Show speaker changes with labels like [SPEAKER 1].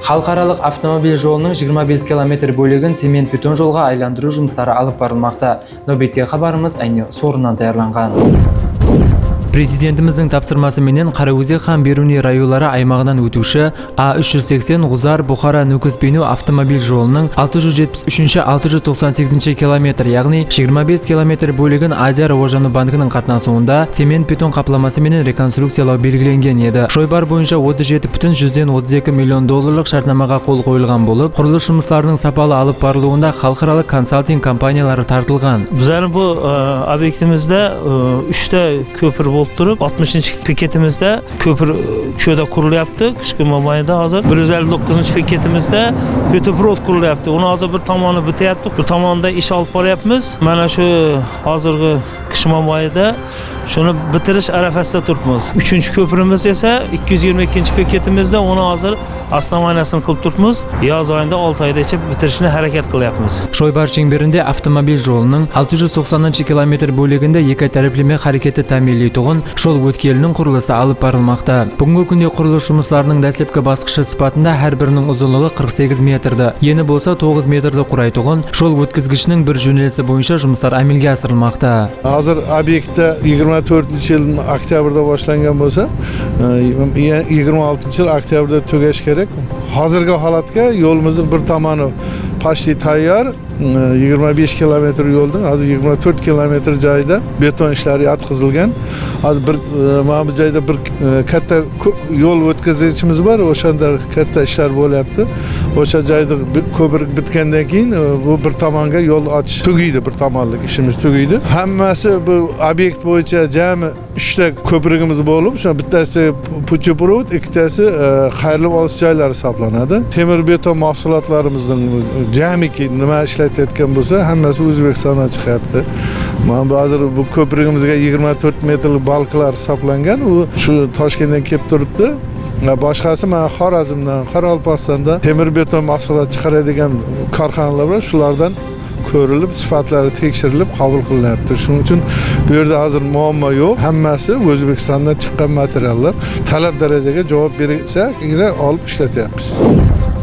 [SPEAKER 1] Халықаралық автомобиль жолының 25 км бөлігін цемент-бетон жолға айландыру жұмыстары алып барылмақта. Нөбетте хабарымыз әйне сорынан таярланған. Президентіміздің тапсырмасы менен Қараөзек һәм Беруни райондары аймағынан өтуші А380 Ғузар Бұхара Нүкіс-Бейнеу автомобиль жолының 673-698 км, яғни 25 км бөлігін Азия Рауажаны банкінің қатынасуында цемент-бетон қапламасы менен реконструкциялау белгіленген еді. Шойбар бойынша 37,32 миллион долларлық шартнамаға қол қойылған болып, құрылыс жұмыстарының сапалы алып барылуында халықаралық консалтинг компаниялары тартылған.
[SPEAKER 2] Bizler bu obyektімізде 3 köprü болып тұрып, 60-cı piketimizde köprü köyde kuruluyaptı. Kışkı mamayında hazır. 159-cı piketimizde Pötoprovod kuruluyaptı. Onu hazır bir tamamını biteyaptık. Bir tamamında iş alıp barayapmiz. Mana şu hazırgı kış mamayında şunu bitiriş arafasida turibmiz. 3-cü köprümüz ise 222-ci piketimizde onu hazır asnamaniyasini qilib turibmiz. Yoz oyida 6 oyda ichib bitirishni harakat qilyapmiz.
[SPEAKER 1] Шойбар шеңберінде автомобиль жолының 690 км бөлігінде екі тәреплеме харекеті тәмелейтұғын жол өткелінің құрылысы алып барылмақта. Бүгінгі күнде құрылыс жұмыстарының дәслепкі басқышы сыпатында әр бірінің ұзынлығы 48 метрді, ені болса 9 метрді құрайтұғын жол өткізгішінің бір жөнелісі бойынша жұмыстар әмелге асырылмақта.
[SPEAKER 3] Hazır obyektdə 24-cü ilin oktyabrda başlangan bolsa, 26-cı il oktyabrda tügeş gerek. Hazırki halatga yolumuzun bir tamanı paşti tayyar, 25 kilometr yo'ldan hozir 24 kilometr joyda beton ishlari yotqizilgan. Hozir mana bu joyda bir katta yo'l o'tkazuvchimiz bor, o'shanda katta ishlar bo'lyapti. O'sha joyda ko'prik bitgandan keyin bu bir tomonga yo'l ochish tugaydi, bir tomonlik ishimiz tugaydi. Hammasi bu obyekt bo'yicha jami 3 ta ko'prigimiz bo'lib, shu bittasi Pötoprovod, ikkitasi qayrilib olish joylari hisoblanadi. Temir beton mahsulotlarimizning jamiki nima ishlatayotgan bo'lsa, hammasi O'zbekistondan chiqyapti. Mana hozir bu ko'prigimizga 24 metrlik balklar hisoblangan, u shu Toshkentdan kelib turibdi. Boshqasi mana Xorazmdan, Qoraqalpog'istondan temir beton mahsulot chiqaradigan korxonalar bor, shulardan ko'rilib, sifatlari tekshirilib qabul qilinyapti. Shuning uchun bu yerda hozir muammo yo'q. Hammasi O'zbekistondan chiqqan materiallar talab darajaga javob bersa, olib ishlatyapmiz.